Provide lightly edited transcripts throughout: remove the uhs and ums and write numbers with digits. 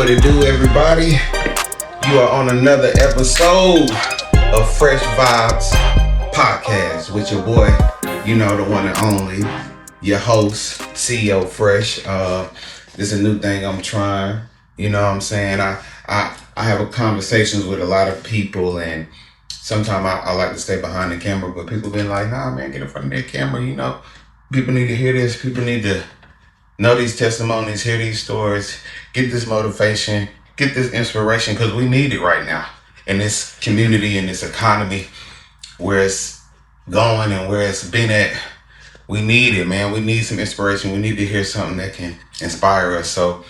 what it do, everybody. You are on another episode of Fresh Vibez podcast with your boy, you know, the one and only, your host, CEO Fresh. This is a new thing I'm trying. You know what I'm saying? I have conversations with a lot of people, and sometimes I like to stay behind the camera, but people been like, nah, man, get in front of that camera, you know. People need to hear this. People need to know these testimonies, hear these stories, get this motivation, get this inspiration, because we need it right now in this community, in this economy, where it's going and where it's been at. We need it, man. We need some inspiration. We need to hear something that can inspire us. So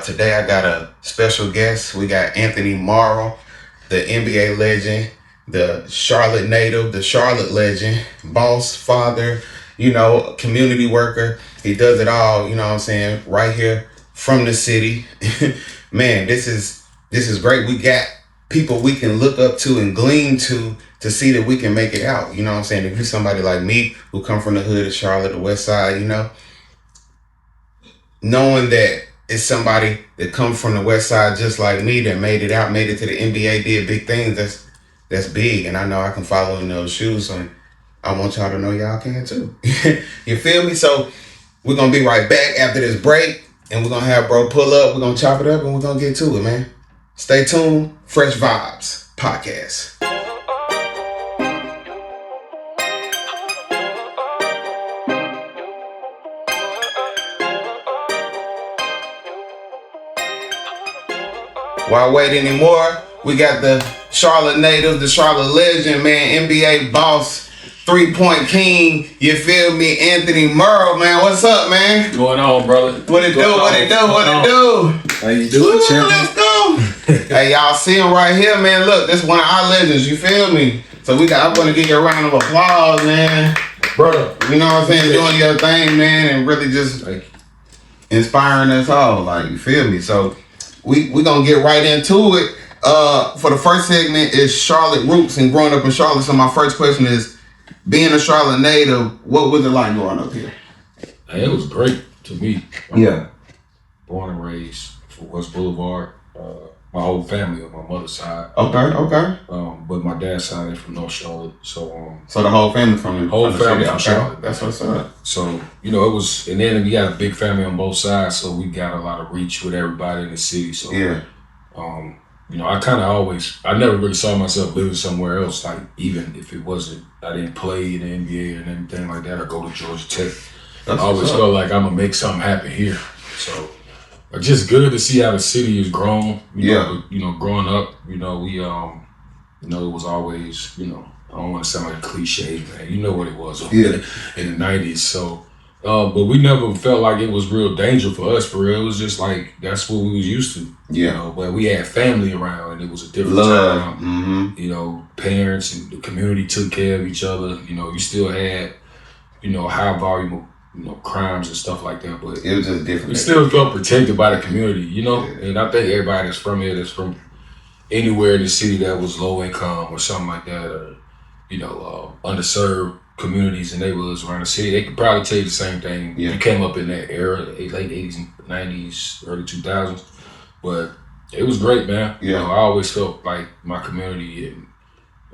today I got a special guest. We got Anthony Morrow, the NBA legend, the Charlotte native, the Charlotte legend, boss, father, you know, community worker. He does it all, you know what I'm saying, right here from the city. Man, this is great. We got people we can look up to and glean to see that we can make it out. You know what I'm saying? If you're somebody like me who come from the hood of Charlotte, the west side, you know, knowing that it's somebody that comes from the west side just like me that made it out, made it to the NBA, did big things, that's big. And I know I can follow in those shoes, and I want y'all to know y'all can too. You feel me? So we're going to be right back after this break, and we're going to have bro pull up. We're going to chop it up, and we're going to get to it, man. Stay tuned. Fresh Vibez podcast. While waiting anymore, we got the Charlotte native, the Charlotte legend, man, NBA boss, 3-point king, you feel me, Anthony Morrow, man. What's up, man? What's going on, brother? What it do? How you doing, champion? Let's go. Hey, y'all see him right here, man. Look, this is one of our legends, you feel me? So I want to give you a round of applause, man. Brother. You know what I'm saying? Doing your thing, man, and really just inspiring us all, like, you feel me? So we gonna get right into it. For the first segment is Charlotte roots and growing up in Charlotte. So my first question is, being a Charlotte native, what was it like growing up here? Hey, it was great to me. Yeah. Born and raised for West Boulevard. My whole family on my mother's side. Okay. But my dad's side is from North Charlotte. So the whole family from Charlotte. That's what's up. So, you know, it was, and then we got a big family on both sides, so we got a lot of reach with everybody in the city. So yeah. You know, I never really saw myself living somewhere else, like even if it wasn't, I didn't play in the NBA and anything like that, or go to Georgia Tech. I always felt like I'm gonna make something happen here. So just good to see how the city has grown. You know, growing up, you know, we, you know, it was always, you know, I don't want to sound like a cliche, man. You know what it was in the 90s. So, but we never felt like it was real danger for us, for real. It was just like, that's what we was used to. Yeah. You know, but we had family around, and it was a different love. time. Mm-hmm. You know, parents and the community took care of each other. You know, you still had, you know, high volume of, you know, crimes and stuff like that, but it was just different. We still felt protected by the community, you know? Yeah. And I think everybody that's from here, that's from anywhere in the city that was low income or something like that, or, you know, underserved communities and neighborhoods around the city, they could probably tell you the same thing. Yeah. You came up in that era, late 80s and 90s, early 2000s, but it was great, man. Yeah. You know, I always felt like my community and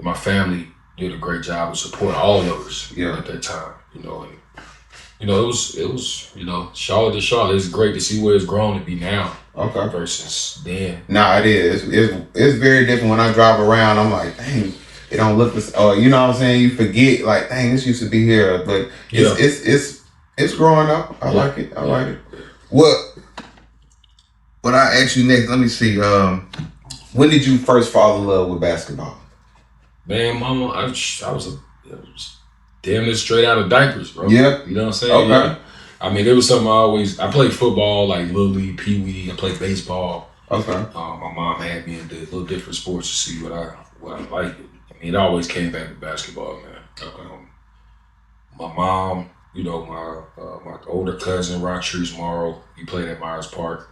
my family did a great job of supporting all of us at that time, you know. And, you know, it was, you know, Charlotte to Charlotte. It's great to see where it's grown to be now. Okay. Versus then. Nah, it is. It's very different. When I drive around, I'm like, dang, it don't look this. You know what I'm saying? You forget, like, dang, this used to be here, but it's growing up. I like it. I like it. What I ask you next? Let me see. When did you first fall in love with basketball? Man, mama, I was damn near straight out of diapers, bro. Yeah. You know what I'm saying? Okay. Yeah. I mean, it was something I played football, like Little League, Pee Wee. I played baseball. Okay. My mom had me into little different sports to see what I liked. I mean, it always came back to basketball, man. My mom, you know, my older cousin, Rodriguez Morrow, he played at Myers Park.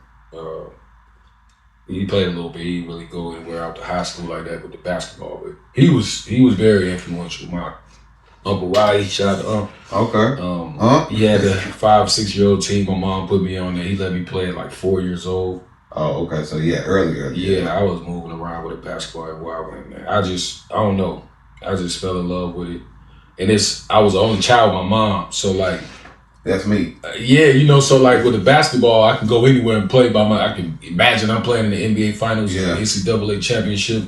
He played a little bit. He didn't really go anywhere out to high school like that with the basketball, but he was very influential. My Uncle Roddy, shout out to Okay. He had a 5-6-year-old team. My mom put me on there. He let me play at like 4 years old. Oh, okay. So yeah, earlier. Yeah, I was moving around with a basketball everywhere I went, man. I don't know. I just fell in love with it. And I was the only child with my mom. So like, that's me. Yeah, you know, so like with the basketball, I can go anywhere and play I can imagine I'm playing in the NBA finals, or the NCAA championship,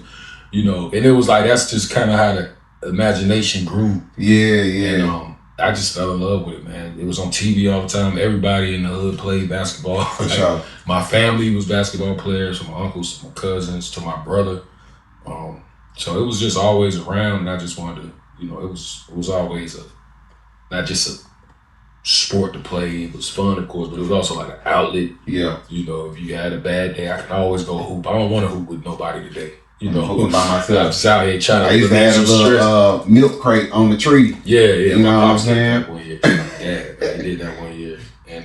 you know, and it was like, that's just kind of how the imagination grew. Yeah. And I just fell in love with it, man. It was on TV all the time. Everybody in the hood played basketball. For sure. My family was basketball players, from my uncles to my cousins to my brother. So it was just always around, and I just wanted to, you know, it was always not just a sport to play. It was fun, of course, but it was also like an outlet. Yeah. You know, if you had a bad day, I can always go hoop. I don't want to hoop with nobody today. You know, hooping by myself. I'm just out here trying to. I used to have a little milk crate on the tree. Yeah. You know what I'm saying? I did that one year, and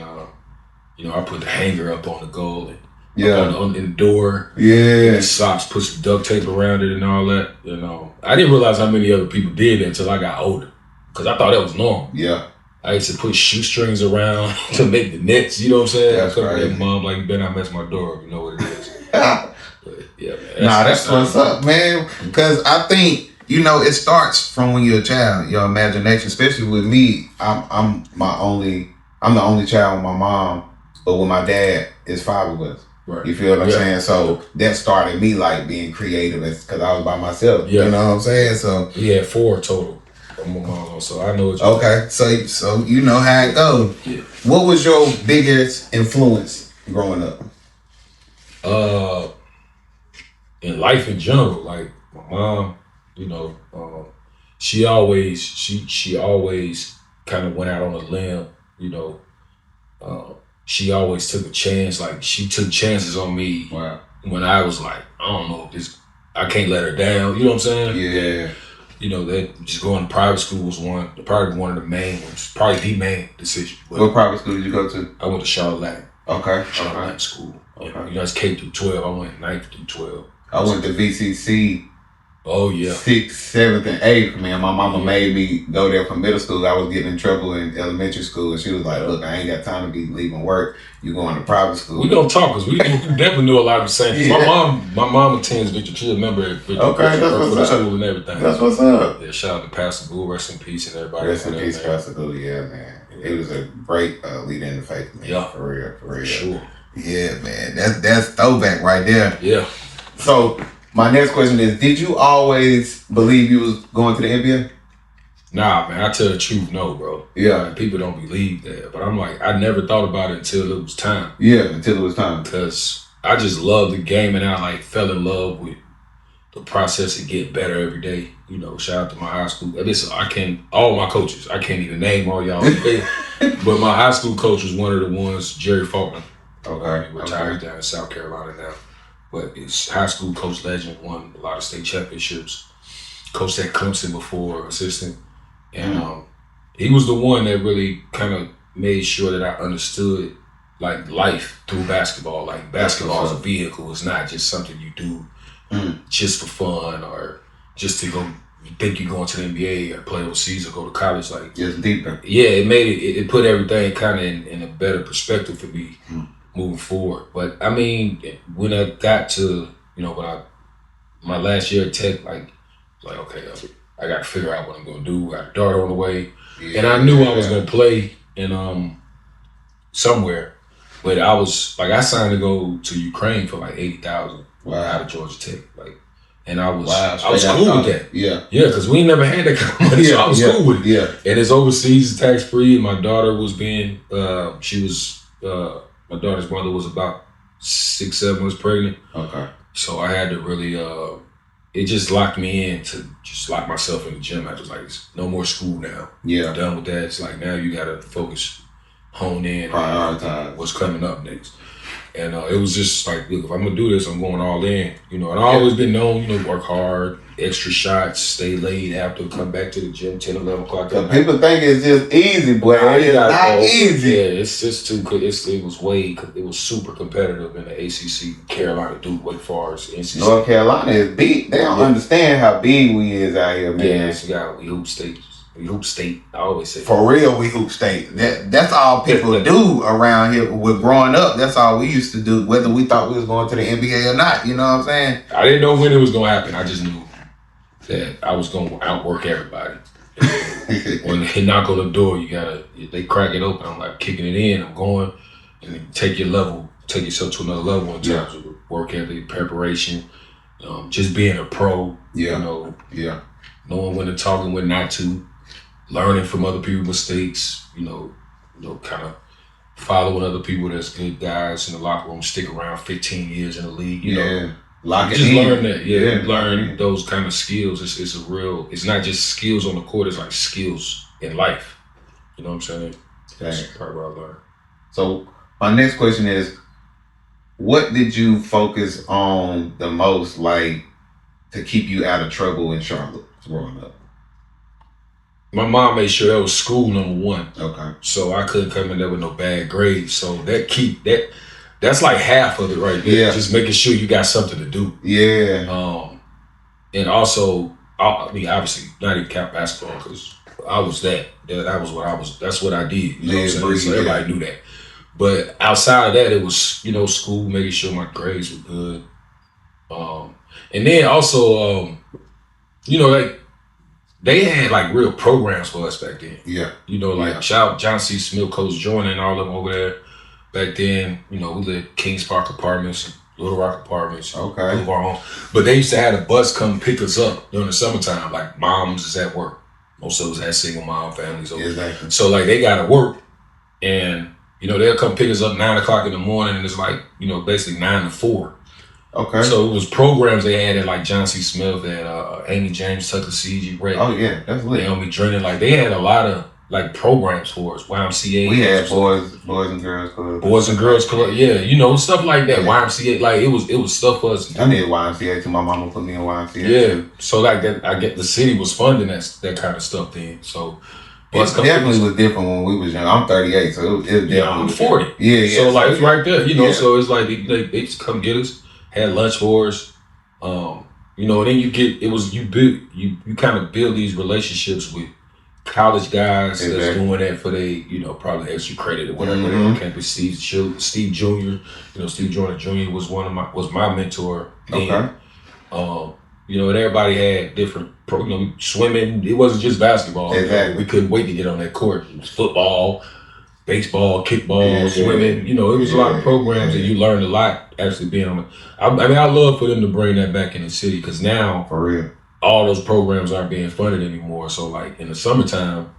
you know, I put the hanger up on the goal and on the door. Yeah. And socks, put some duct tape around it and all that. You know, I didn't realize how many other people did that until I got older, because I thought that was normal. Yeah. I used to put shoestrings around to make the nets, you know what I'm saying? That's right. Mom, like, you better not mess my door up, you know what it is. But, yeah, man. That's what's up, man. Because I think, you know, it starts from when you're a child, your imagination, especially with me. I'm the only child with my mom, but with my dad, it's 5 of us. Right. You feel what I'm saying? So that started me like being creative because I was by myself. Yeah. You know what I'm saying? So he had 4 total. So I know. Okay, so you know how it goes. Yeah. What was your biggest influence growing up? In life in general, like my mom, you know, she always kind of went out on a limb, you know. She always took a chance. Like, she took chances on me. Wow. When I was like, I don't know, I can't let her down. You know what I'm saying? Yeah. You know, that just going to private school was probably one of the main ones, probably the main decision. But what private school did you go to? I went to Charlotte Latin. Okay. Charlotte Latin School. Okay. You know, it's K through 12. I went 9th through 12. I went to VCC. Oh, yeah. 6th, 7th, and 8th, man. My mama made me go there from middle school. I was getting in trouble in elementary school, and she was like, look, I ain't got time to be leaving work. You going to private school. We don't talk, because we definitely knew a lot of the same. Yeah. My mom attends Victor. She's a member at Victor. Okay, that's what's up. School and everything. That's what's up. Yeah, shout out to Pastor Boo, rest in peace, and everybody. Rest in peace, Pastor Boo, yeah, man. It was a great leader in the faith, man. Yeah. For real. For sure. Yeah, man. That's throwback right there. Yeah. So, my next question is, did you always believe you was going to the NBA? Nah, man, I tell the truth, no, bro. Yeah. Like, people don't believe that. But I'm like, I never thought about it until it was time. Yeah, until it was time. Because I just love the game, and I like fell in love with the process of getting better every day. You know, shout out to my high school. All my coaches, I can't even name all y'all. But my high school coach was one of the ones, Jerry Faulkner. Okay. He retired down in South Carolina now. But his high school coach legend, won a lot of state championships. Coached at Clemson before, assistant. And he was the one that really kind of made sure that I understood like life through basketball. Like, basketball is a vehicle. It's not just something you do just for fun, or just to go, you think you're going to the NBA or play overseas or go to college. Like, just deeper. Yeah, it put everything kind of in a better perspective for me moving forward. But I mean, when I got to, you know, my last year at Tech, like okay, I got to figure out what I'm going to do. I got a daughter on the way. Yeah, and I knew I was going to play in somewhere. But I signed to go to Ukraine for like $80,000 out of Georgia Tech. Like, and I was cool with that. Yeah. Yeah, because we never had that kind of money, so I was cool with it. Yeah. And it's overseas, tax free, and my daughter was being my daughter's mother was about 6-7 months pregnant. Okay. So I had to really it just locked me in to just lock myself in the gym. I was like, no more school now. Yeah. I'm done with that. It's like, now you gotta focus, hone in, prioritize what's coming up next. And it was just like, look, if I'm gonna do this, I'm going all in. You know, and I've always been known, you know, work hard, extra shots, stay late after, come back to the gym 10, 11 o'clock. People think it's just easy, boy. It's not easy. Yeah, it's just too good. It was super competitive in the ACC, Carolina, Duke, Wake Forest, NC North Carolina is big. They don't understand how big we is out here, man. Yeah, we hoop states. We hoop state. I always say for real. We hoop state. That's all people do around here. With growing up, that's all we used to do. Whether we thought we was going to the NBA or not, you know what I'm saying? I didn't know when it was gonna happen. I just knew that I was gonna outwork everybody. When they knock on the door, they crack it open. I'm like kicking it in. I'm going, and then take yourself to another level in terms of work ethic, preparation, just being a pro. Yeah. You know. Yeah. Knowing when to talk and when not to. Learning from other people's mistakes, kind of following other people that's good guys in the locker room, stick around 15 years in the league, you know. Just learn that, learn those kind of skills. It's not just skills on the court, it's like skills in life. You know what I'm saying? That's part where I learned. So my next question is, what did you focus on the most, like, to keep you out of trouble in Charlotte growing up? My mom made sure that was school number one. Okay. So I couldn't come in there with no bad grades. So that's like half of it right there. Yeah. Just making sure you got something to do. Yeah. And also, I mean, obviously, not even count basketball because I was that. That was what I was. That's what I did. You know what I'm saying? So everybody knew that. But outside of that, it was, school, making sure my grades were good. And then also, like, they had like real programs for us back then. Yeah. Shout out John C. Smith, Coach Jordan, and all of them over there. Back then, we lived Kings Park Apartments, Little Rock Apartments. Okay. Home. But they used to have a bus come pick us up during the summertime. Like moms is at work. Most of us had single mom families. Exactly. So like they got to work, and they'll come pick us up 9 o'clock in the morning, and it's like basically 9 to 4. Okay. So it was programs they had at like John C. Smith, at Amy James Tuckasegee, Ray. Oh yeah, that's lit. Naomi Drennan. Like they had a lot of like programs for us. YMCA. We had boys and girls club. Boys and girls club. Yeah, stuff like that. Yeah. YMCA. Like it was stuff for us. I did YMCA too. My mama put me in YMCA. Yeah. Too. So like that, I get the city was funding that kind of stuff then. So. It definitely was different when we was young. I'm 38, so it was definitely. I'm 40. Yeah. So like it's right there, So it's like they just come get us. Had lunch for us, and then you kind of build these relationships with college guys that's doing that for they, probably extra credit or whatever. Mm-hmm. They campus. Steve Jr. Steve Jordan Jr. was my mentor. Then. Okay. And everybody had different swimming. It wasn't just basketball. Exactly. We couldn't wait to get on that court. It was football, baseball, kickball, swimming. It was a lot of programs, and you learned a lot actually being on it. I mean, I love for them to bring that back in the city because now, for real, all those programs aren't being funded anymore. So, like in the summertime,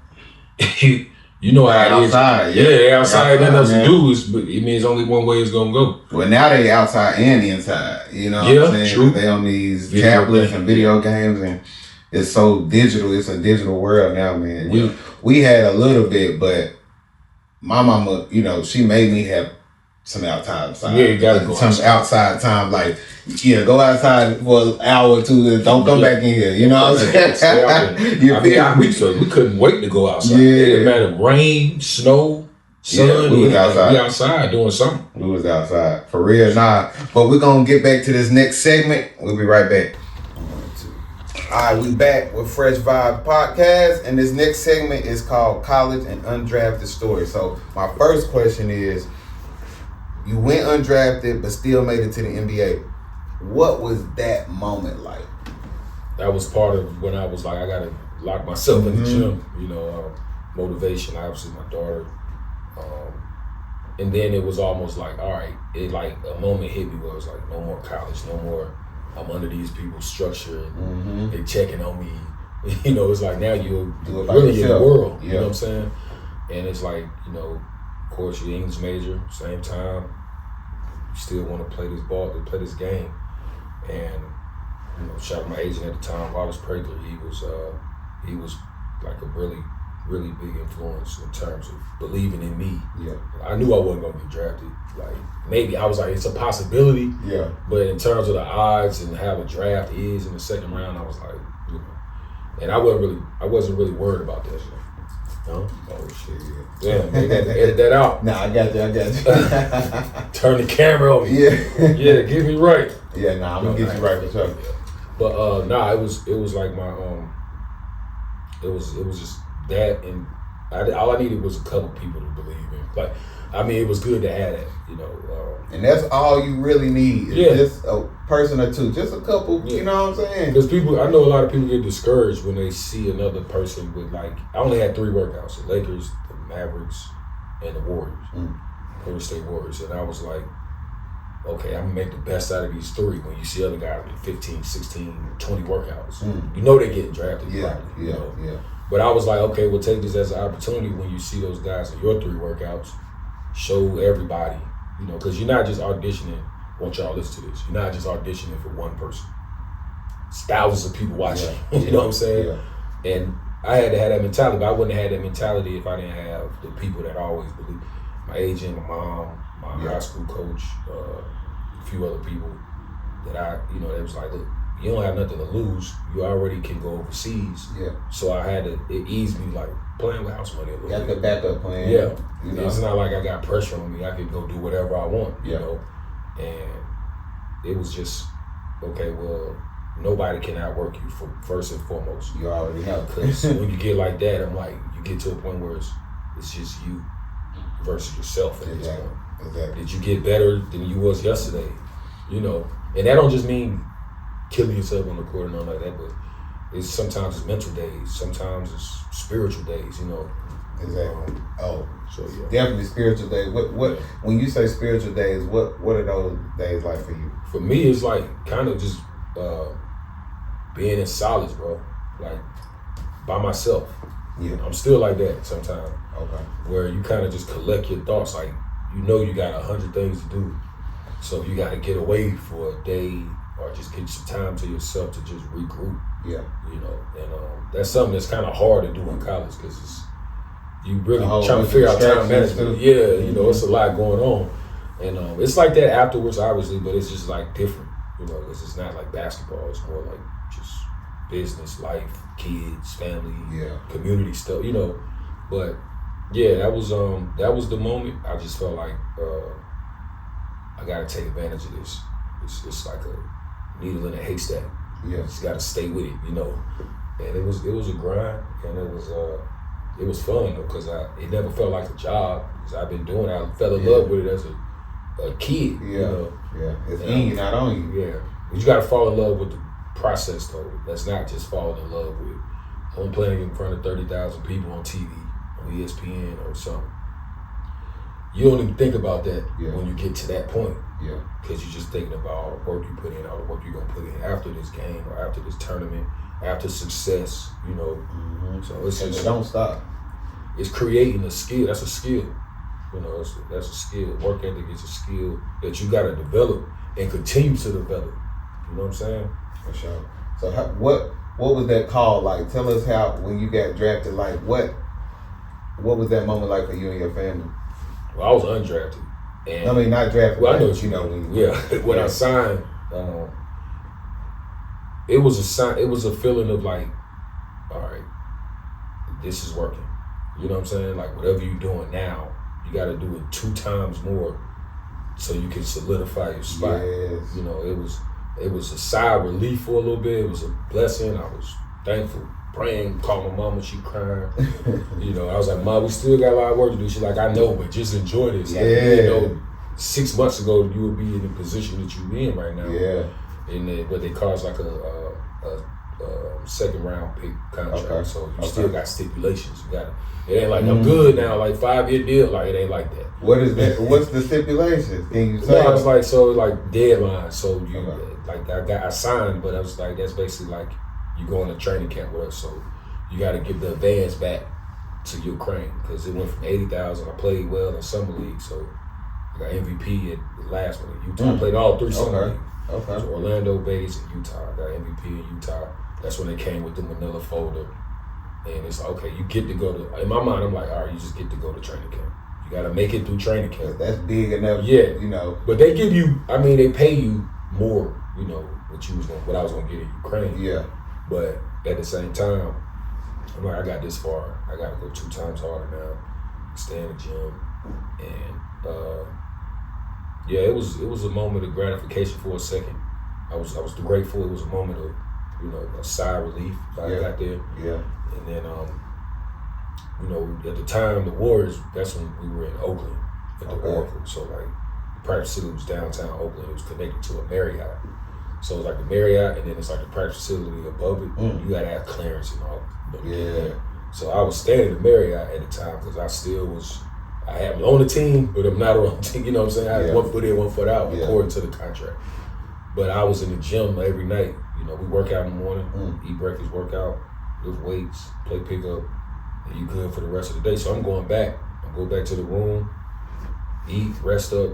you know how it is. Outside, yeah, outside. Nothing else to do. But it means only one way it's gonna go. Well, now they outside and inside. You know, what I'm saying? True. They on these tablets and video games, and it's so digital. It's a digital world now, man. We had a little bit, but my mama, she made me have some outside time. Yeah, you gotta go some outside time, like go outside for an hour or two and don't come back in here. You know what I'm saying? We couldn't wait to go outside. Yeah. It didn't matter rain, snow, sun. We was outside. We outside doing something. We was outside. For real, nah. But we're gonna get back to this next segment. We'll be right back. All right, we back with Fresh Vibez Podcast, and this next segment is called College and Undrafted Stories. So my first question is, you went undrafted but still made it to the NBA. What was that moment like? That was part of when I was like, I gotta lock myself in the gym. Motivation, obviously my daughter. And then it was almost like, all right, it like a moment hit me where it was like, no more college, no more. I'm under these people's structure and they checking on me. It's like now you're really in the world. You know what I'm saying? And it's like, of course you're English major, same time. You still want to play this ball, to play this game. And, shout out my agent at the time, Wallace Prather, he was like a really, really big influence in terms of believing in me. Yeah. I knew I wasn't gonna get drafted. Like maybe I was like, it's a possibility. Yeah. But in terms of the odds and how a draft is in the second round, I was like, and I wasn't really worried about that shit. No? Oh shit. Yeah, man, had to edit that out. Nah, I got you. Turn the camera on me. Yeah, get me right. Yeah, I'm gonna get you right for sure. But it was like my it was just that, and all I needed was a couple people to believe in. Like, I mean, it was good to have that, you know. And that's all you really need. Yeah. Just a person or two, just a couple. Yeah. You know what I'm saying? Because I know a lot of people get discouraged when they see another person with, like, I only had 3 workouts: the Lakers, the Mavericks, and the Warriors, Golden State Warriors. And I was like, okay, I'm gonna make the best out of these 3. When you see other guys with 15, 16, 20 workouts, you know they're getting drafted. Yeah, probably, yeah, you know? yeah. But I was like, okay, we'll take this as an opportunity when you see those guys in your 3 workouts, show everybody, you know, because you're not just auditioning. I want y'all to listen to this. You're not just auditioning for one person. It's thousands of people watching. Yeah. You know what I'm saying? Yeah. And I had to have that mentality, but I wouldn't have had that mentality if I didn't have the people that always believe. My agent, my mom, my high school coach, a few other people that that was like, look, you don't have nothing to lose. You already can go overseas. Yeah. So it eased me, like, playing with house money a little bit. Got the backup plan. Yeah. You know? It's not like I got pressure on me. I can go do whatever I want, you know? And it was just, okay, well, nobody can outwork you first and foremost. You already know. Because when you get like that, I'm like, you get to a point where it's just you versus yourself at this point. Exactly. Did you get better than you was yesterday? You know? And that don't just mean killing yourself on the court and all like that, but sometimes it's mental days, sometimes it's spiritual days, you know. Exactly. So yeah. Definitely spiritual days. What when you say spiritual days, what are those days like for you? For me, it's like kind of just being in solace, bro. Like by myself. Yeah. I'm still like that sometimes. Okay. Where you kind of just collect your thoughts, like you know you got 100 things to do, so you got to get away for a day or just get some time to yourself to just regroup. Yeah. You know, and that's something that's kind of hard to do in college because you really trying to with figure out time management. too. Yeah, you know, it's a lot going on, and it's like that afterwards, obviously, but it's just like different. You know, because it's not like basketball; it's more like just business, life, kids, family, community stuff. You know, but yeah, that was the moment. I just felt like I got to take advantage of this. It's like a needle in a haystack. Yeah, just got to stay with it, you know. And it was a grind, and it was fun though, because it never felt like a job. Because I've been doing it. I fell in love with it as a kid. Yeah, you know? yeah. It's in you, not on you. Yeah, but you got to fall in love with the process though. That's not just falling in love with. I'm playing in front of 30,000 people on TV, on ESPN or something. You don't even think about that when you get to that point. Yeah. Because you're just thinking about all the work you put in, all the work you're going to put in after this game or after this tournament, after success, you know. Mm-hmm. So it's just, don't stop. It's creating a skill. That's a skill. You know, that's a skill. Work ethic is a skill that you got to develop and continue to develop. You know what I'm saying? For sure. So what was that call like? Tell us how, when you got drafted, like what was that moment like for you and your family? Well, I was undrafted. And I mean, not drafted. Well, I know what you know. When I signed, it was a sign. It was a feeling of like, all right, this is working. You know what I'm saying? Like whatever you're doing now, you got to do it 2 times more, so you can solidify your spot. Yes. You know, it was a sigh of relief for a little bit. It was a blessing. I was thankful. Praying, called my mom when she crying. You know, I was like, Mom, we still got a lot of work to do. She's like, I know, but just enjoy this. Like, you know, 6 months ago, you would be in the position that you're in right now. Yeah. And what they call is like a second round pick contract. Okay. So you still got stipulations. You got it. Ain't like I'm good now, like 5-year deal. Like it ain't like that. What is that? What's the stipulations? Can you say? No, it's like deadline. So you like I signed, but I was like that's basically like. You go on a training camp with us, so you got to give the advance back to Ukraine because it went from 80,000. I played well in summer league, so I got MVP at the last one in Utah. I played all 3 summer leagues. Okay. So Orlando, Vegas, and Utah. I got MVP in Utah. That's when they came with the manila folder, and it's like, okay, you get to go to. In my mind, I'm like, all right, you just get to go to training camp. You got to make it through training camp. That's big enough. Yeah, you know. But they give you. I mean, they pay you more. You know what I was gonna get in Ukraine. Yeah. But at the same time, I'm like, I got this far. I got to go 2 times harder now. Stay in the gym, and yeah, it was a moment of gratification for a second. I was grateful. It was a moment of a sigh of relief. I got there. Yeah. And then you know, at the time, the Warriors, that's when we were in Oakland at the Oracle. So, like, the practice facility was downtown Oakland. It was connected to a Marriott. So it was like the Marriott, and then it's like the practice facility above it. You got to have clearance and all. Yeah. So I was staying in the Marriott at the time because I had on the team, but I'm not on the team. You know what I'm saying? I had 1 foot in, 1 foot out, according to the contract. But I was in the gym every night. You know, we work out in the morning, eat breakfast, work out, lift weights, play pickup, and you good for the rest of the day. So I'm going back. I go back to the room, eat, rest up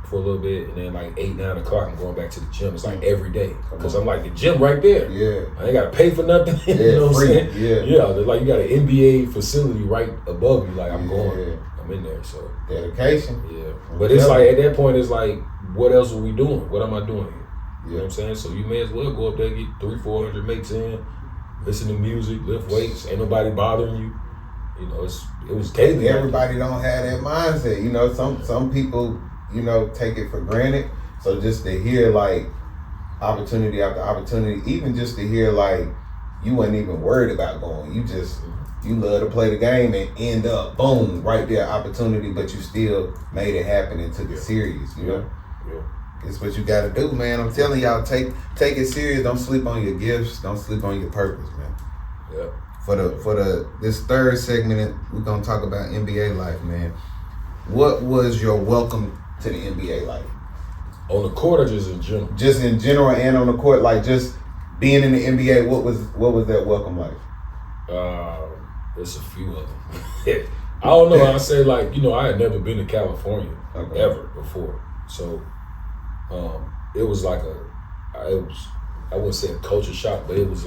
for a little bit, and then like 8, 9 o'clock, I'm going back to the gym. It's like every day because I'm like the gym right there. Yeah, I ain't gotta pay for nothing. You know what I'm saying? Yeah. Like you got an NBA facility right above you. Like I'm going, I'm in there. So dedication. Yeah, but it's like at that point, it's like, what else are we doing? What am I doing here? You know what I'm saying? So you may as well go up there, get 300-400 mates in, listen to music, lift weights. Ain't nobody bothering you. You know, it was daily. Everybody don't have that mindset. You know, some people, you know, take it for granted. So just to hear like opportunity after opportunity, even just to hear like you wasn't even worried about going. You love to play the game and end up boom right there opportunity, but you still made it happen and took it serious. You know. Yeah. It's what you got to do, man. I'm telling y'all, take it serious. Don't sleep on your gifts. Don't sleep on your purpose, man. Yeah. For this third segment, we're gonna talk about NBA life, man. What was your welcome to the NBA life? On the court or just in general? Just in general and on the court, like just being in the NBA. What was that welcome like? There's a few of them. I don't know. I say like, you know, I had never been to California ever before, so. It was like I wouldn't say a culture shock, but it was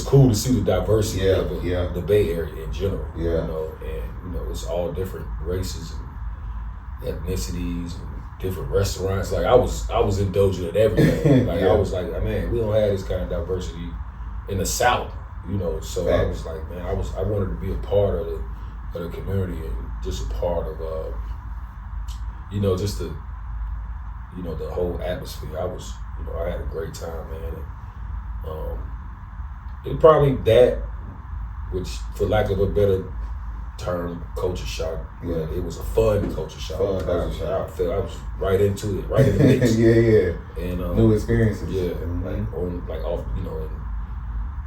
cool to see the diversity of the Bay Area in general. Yeah. You know, and you know, it's all different races and ethnicities and different restaurants. Like I was indulging in everything. Like I was like, man, we don't have this kind of diversity in the South, you know. So I was like, man, I wanted to be a part of the community and just a part of you know, just the, you know, the whole atmosphere. I had a great time, man. And, it probably that, which for lack of a better term, culture shock. Yeah, it was a fun culture shock. I was right into it, right in the mix. And new experiences. Yeah, like off, you know,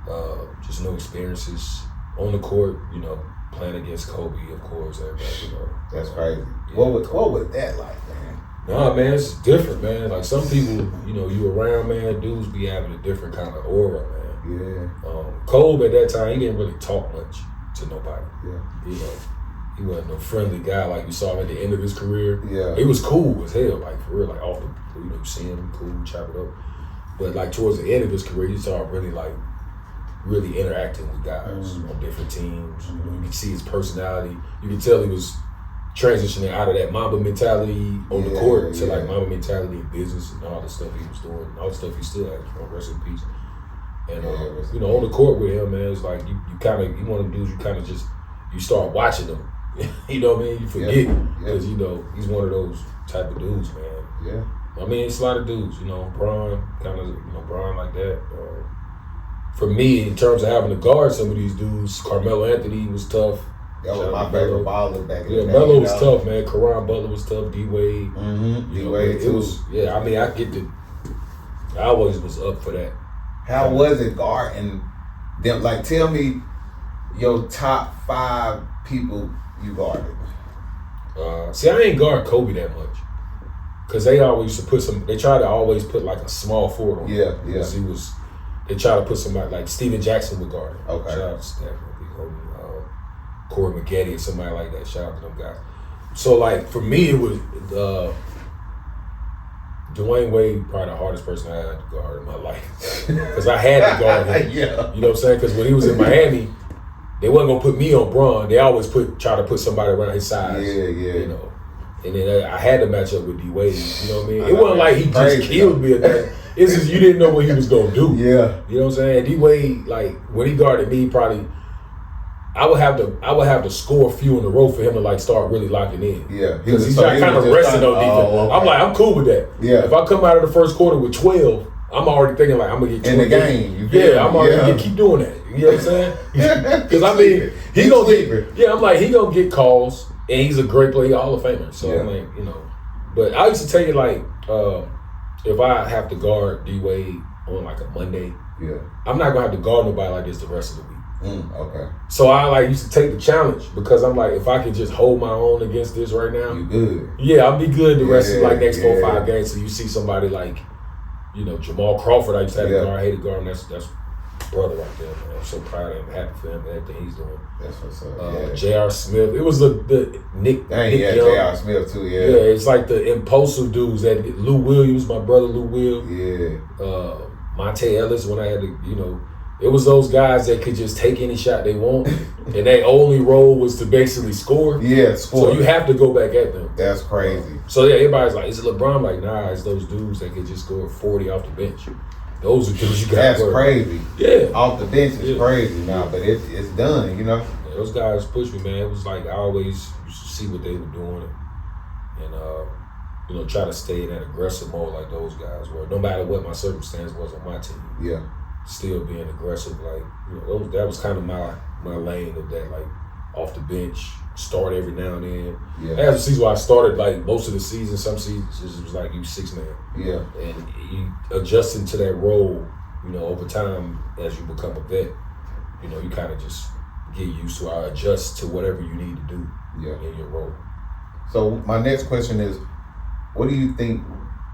and just new experiences on the court. You know, playing against Kobe, of course. Everybody, you know, that's crazy. Yeah, what was that like, man? Nah, man, it's different, man. Like some people, you know, you around, man, dudes be having a different kind of aura, man. Yeah. Kobe at that time, he didn't really talk much to nobody. Yeah. You know, he wasn't a friendly guy like you saw him at the end of his career. Yeah. He was cool as hell, like for real, like off the, you know, you see him cool, chop it up. But like towards the end of his career, you saw him really interacting with guys on different teams. You know, you can see his personality. You can tell he was transitioning out of that Mamba mentality on the court to like Mamba mentality in business and all the stuff he was doing, all the stuff he still has, rest in peace. And you know, on the court with him, man, it's like you one of them dudes, you kind of just, you start watching them. You know what I mean? You forget because you know he's one of those type of dudes, man. Yeah. I mean, it's a lot of dudes, you know, Bron like that. For me, in terms of having to guard some of these dudes, Carmelo Anthony was tough. That was my favorite baller back in the day. Yeah, Melo was tough, man. Karan Butler was tough. D-Wade. D-Wade too. It was, I mean, I always was up for that. How was it guarding them? Like, tell me your top 5 people you guarded. See, I ain't guard Kobe that much. Cause they always used to they try to always put like a small forward on him. Because they try to put somebody like Steven Jackson would guard him. Okay. Shout out to Steph, Corey McGetty or somebody like that. Shout out to them guys. So like for me, it was Dwayne Wade, probably the hardest person I had to guard in my life, because I had to guard him. You know what I'm saying? Because when he was in Miami, they wasn't gonna put me on Bron. They always try to put somebody around his size. You know, and then I had to match up with D Wade. You know what I mean? It wasn't like he just killed me or that. It's just you didn't know what he was gonna do. You know what I'm saying? D Wade, like when he guarded me, probably I would have to score a few in a row for him to like start really locking in. Yeah, because he's kind of resting on defense. Okay. I'm like, I'm cool with that. Yeah, if I come out of the first quarter with 12, I'm already thinking like I'm gonna get 20 in the game. I'm already gonna keep doing that. You know what I'm saying? Because I mean, he gonna get. Yeah, I'm like he gonna get calls, and he's a great player, Hall of Famer. So I'm like, you know, but I used to tell you like, if I have to guard D Wade on like a Monday, I'm not gonna have to guard nobody like this the rest of the week. Okay. So I like used to take the challenge because I'm like, if I can just hold my own against this right now, you good. Yeah, I'll be good the rest of like next 4 or 5 games. So you see somebody like, you know, Jamal Crawford. I used to have to guard, I hated guarding. That's brother right there, man. I'm so proud of him, happy for him, everything he's doing. That's what's up. J.R. Smith. It was the Nick Young. J.R. Smith too. Yeah, it's like the impulsive dudes. That Lou Williams, my brother Lou Will. Yeah. Monte Ellis. When I had to, you know. It was those guys that could just take any shot they want, and their only role was to basically score. Yeah, score. So you have to go back at them. That's crazy. So yeah, everybody's like, is it LeBron? Like, nah, it's those dudes that could just score 40 off the bench. Those are dudes you got. That's crazy. Yeah, off the bench is crazy now, but it's done. You know. Yeah, those guys pushed me, man. It was like I always used to see what they were doing, and you know, try to stay in that aggressive mode like those guys were. No matter what my circumstance was on my team. Yeah. Still being aggressive, like, you know, that was kind of my lane of that, like, off the bench, start every now and then. Yeah. As a season, I started like most of the season. Some seasons it was like you 6-man. Yeah. And you adjusting to that role, you know, over time as you become a vet, you know, you kind of just get used to or adjust to whatever you need to do in your role. So my next question is, what do you think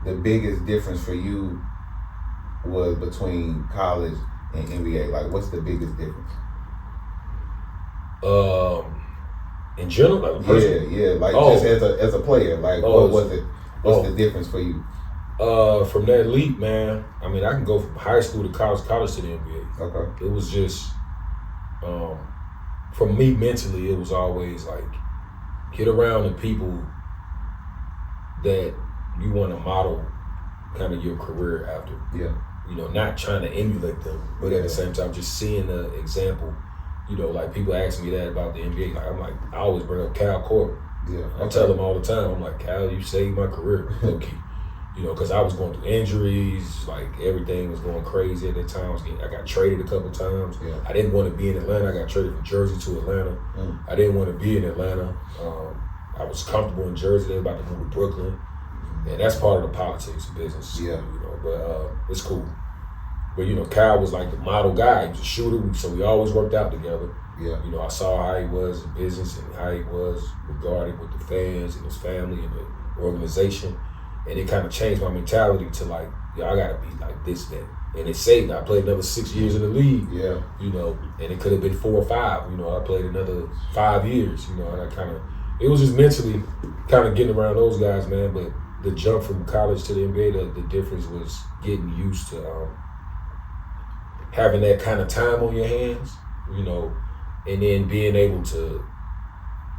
the biggest difference for you was between college and NBA? Like, what's the biggest difference? In general, like like just as a player, like what was it? What's the difference for you? From that leap, man. I mean, I can go from high school to college to the NBA. Okay. It was just, for me mentally, it was always like get around the people that you want to model kind of your career after. Yeah. You know, not trying to emulate them, but at the same time, just seeing the example. You know, like people ask me that about the NBA. Like, I'm like, I always bring up Cal Korver. Yeah. I tell them all the time, I'm like, Cal, you saved my career, low-key. You know, because I was going through injuries, like everything was going crazy at that time. I got traded a couple times. Yeah. I didn't want to be in Atlanta. I got traded from Jersey to Atlanta. I didn't want to be in Atlanta. I was comfortable in Jersey. They were about to move to Brooklyn. And that's part of the politics of business. Yeah. You know, but it's cool. But, you know, Kyle was like the model guy. He was a shooter, so we always worked out together. Yeah. You know, I saw how he was in business and how he was regarded with the fans and his family and the organization. And it kind of changed my mentality to like, I got to be like this then. And it saved me. I played another 6 years in the league. Yeah. You know, and it could have been 4 or 5. You know, I played another 5 years, you know, and it was just mentally kind of getting around those guys, man. But the jump from college to the NBA, the difference was getting used to having that kind of time on your hands, you know, and then being able to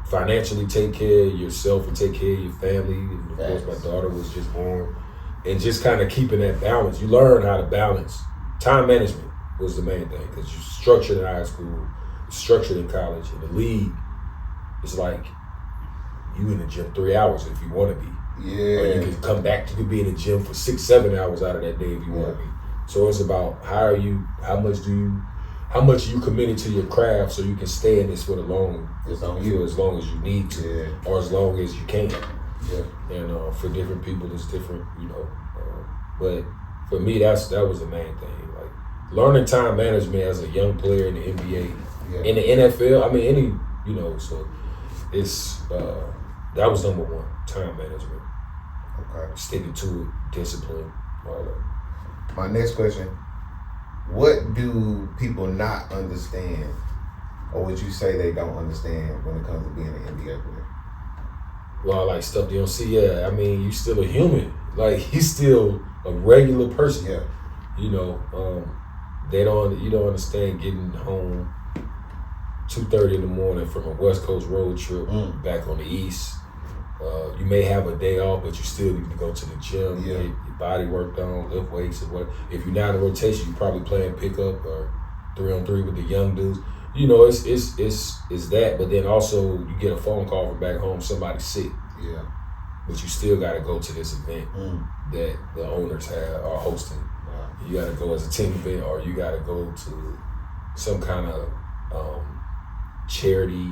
financially take care of yourself and take care of your family. And of course, my daughter was just born. And just kind of keeping that balance. You learn how to balance. Time management was the main thing because you're structured in high school, structured in college. In the league, it's like you in the gym 3 hours if you want to be. Yeah. Or you can come back, you can be in the gym for 6-7 hours out of that day if you want to be. So it's about how much you committed to your craft so you can stay in this for the long, as long as you need to, or as long as you can. Yeah. And for different people, it's different, you know. But for me, that was the main thing. Like learning time management as a young player in the NBA, in the NFL. I mean, any, you know. So it's that was number one, time management. Okay. Sticking to it, discipline, all that. My next question, what do people not understand, or would you say they don't understand when it comes to being an NBA player? Well, like stuff they don't see, I mean, you still a human. Like, you still a regular person. Yeah. You know, you don't understand getting home 2:30 in the morning from a West Coast road trip back on the East. You may have a day off, but you still need to go to the gym, get your body worked on, lift weights, and what. If you're not in rotation, you're probably playing pickup or 3-on-3 with the young dudes. You know, it's that, but then also you get a phone call from back home, somebody's sick. Yeah. But you still got to go to this event that the owners are hosting. Wow. You got to go as a team event, or you got to go to some kind of charity,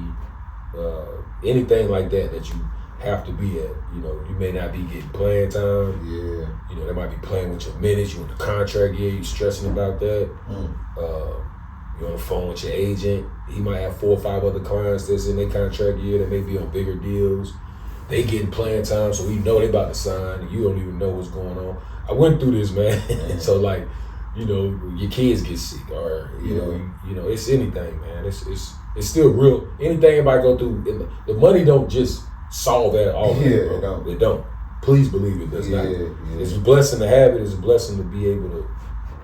anything like that you have to be at. You know, you may not be getting playing time. Yeah. You know, they might be playing with your minutes. You in the contract year, you stressing about that. You're on the phone with your agent. He might have 4 or 5 other clients that's in their contract year that may be on bigger deals. They getting playing time, so we know they about to sign, and you don't even know what's going on. I went through this, man. So like, you know, your kids get sick, or you know, it's anything, man. It's still real. Anything anybody go through, the money don't just solve that all. It don't. Please believe it does not. It's a blessing to have it. It's a blessing to be able to,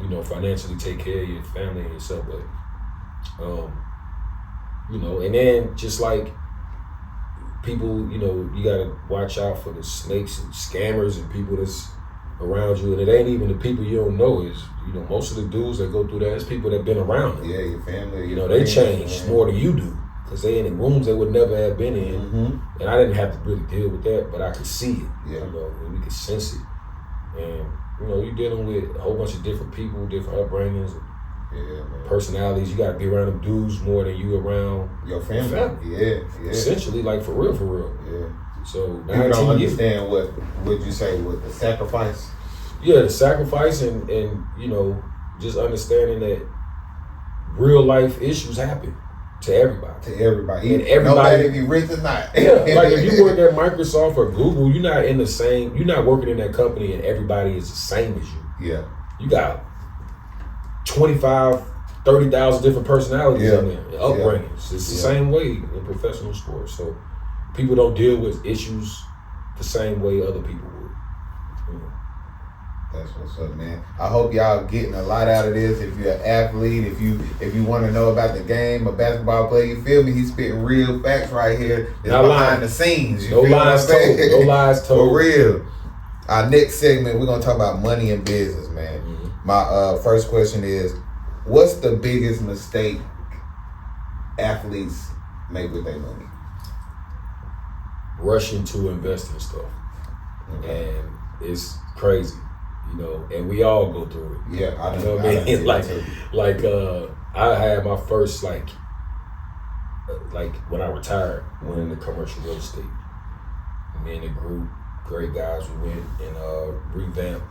you know, financially take care of your family and yourself, but. You know, and then just like people, you know, you gotta watch out for the snakes and scammers and people that's around you, and it ain't even the people you don't know. Is, you know, most of the dudes that go through that is people that been around them. Yeah, your family. You know, they change more than you do because they in rooms they would never have been in, and I didn't have to really deal with that, but I could see it. You know, and we could sense it, and you know, you're dealing with a whole bunch of different people, different upbringings. Personalities. You gotta be around them dudes more than you around your family. Yeah. Essentially, like for real. Yeah. So people don't understand what would you say with the sacrifice? Yeah, the sacrifice and you know, just understanding that real life issues happen to everybody. And everybody. No matter if you rich or not. Yeah. Like if you work at Microsoft or Google, you're not working in that company and everybody is the same as you. Yeah. You got 25, 30,000 different personalities in there, upbringings. It's the same way in professional sports. So people don't deal with issues the same way other people would. You know. That's what's up, man. I hope y'all getting a lot out of this. If you're an athlete, if you want to know about the game, a basketball player, you feel me? He's spitting real facts right here. It's behind the scenes. No lies told. No lies told. For real. Our next segment, we're gonna talk about money and business, man. My first question is, what's the biggest mistake athletes make with their money? Rushing to invest in stuff. And it's crazy, you know, and we all go through it. Yeah, I know. You know what I mean? I had my first, like when I retired, went into commercial real estate. Me and the group, great guys, we went and revamped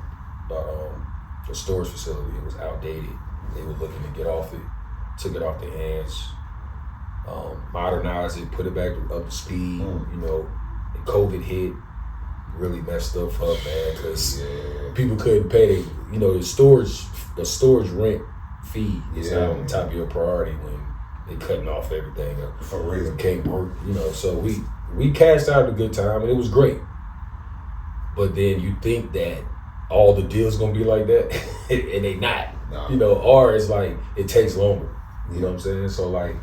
the storage facility. It was outdated. They were looking to get off it, took it off their hands, modernized it, put it back up to speed. You know, and COVID hit, really messed stuff up, man, because people couldn't pay. You know, the storage rent fee is not on the top of your priority when they cutting off everything. For real, it can't work. You know, so we cashed out a good time and it was great. But then you think that all the deals gonna be like that, and they not. No. You know, or it's like it takes longer. You know what I'm saying? So like,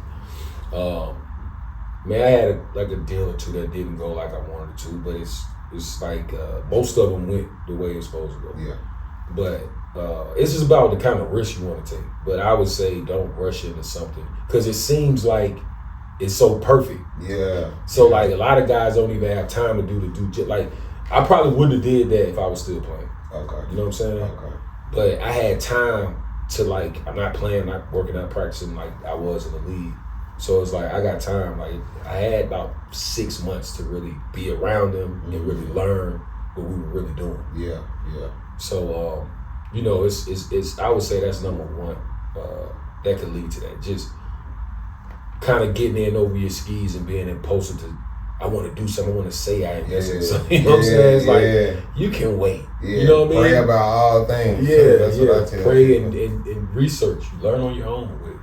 man, I had a deal or two that didn't go like I wanted it to, but it's like most of them went the way it's supposed to go. Yeah. But it's just about the kind of risk you want to take. But I would say don't rush into something because it seems like it's so perfect. Yeah. So like a lot of guys don't even have time to do the due. Like I probably wouldn't have did that if I was still playing. Okay. You know what I'm saying? Okay. But I had time to like, I'm not playing, not working out, practicing like I was in the league. So it's like I got time. Like I had about 6 months to really be around them and really learn what we were really doing. Yeah. So you know, it's I would say that's number one. That could lead to that. Just kind of getting in over your skis and being impulsive to, I want to do something, I want to say I invested in something. You know what I'm saying? It's like, you can wait. You know what I mean? Pray about all things. That's what I tell Pray you. And research. Learn on your own with it.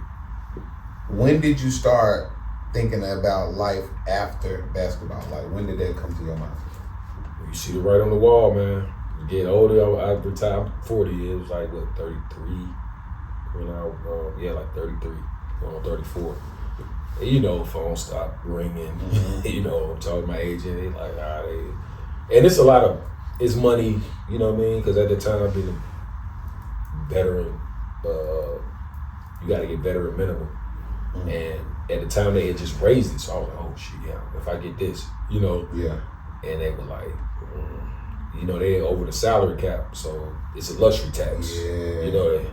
When did you start thinking about life after basketball? Like, when did that come to your mind? You see it right on the wall, man. You get older, I retired, I'm 40, it was like, what, 33? When I, like 33, going on 34. You know, phone stopped ringing. You know, I'm talking to my agent. They like, and it's a lot of, it's money. You know what I mean? Because at the time I've been a veteran. You got to get veteran minimum. And at the time they had just raised it, so I was like, oh shit, if I get this, you know. Yeah. And they were like, you know, they over the salary cap, so it's a luxury tax. Yeah. You know that.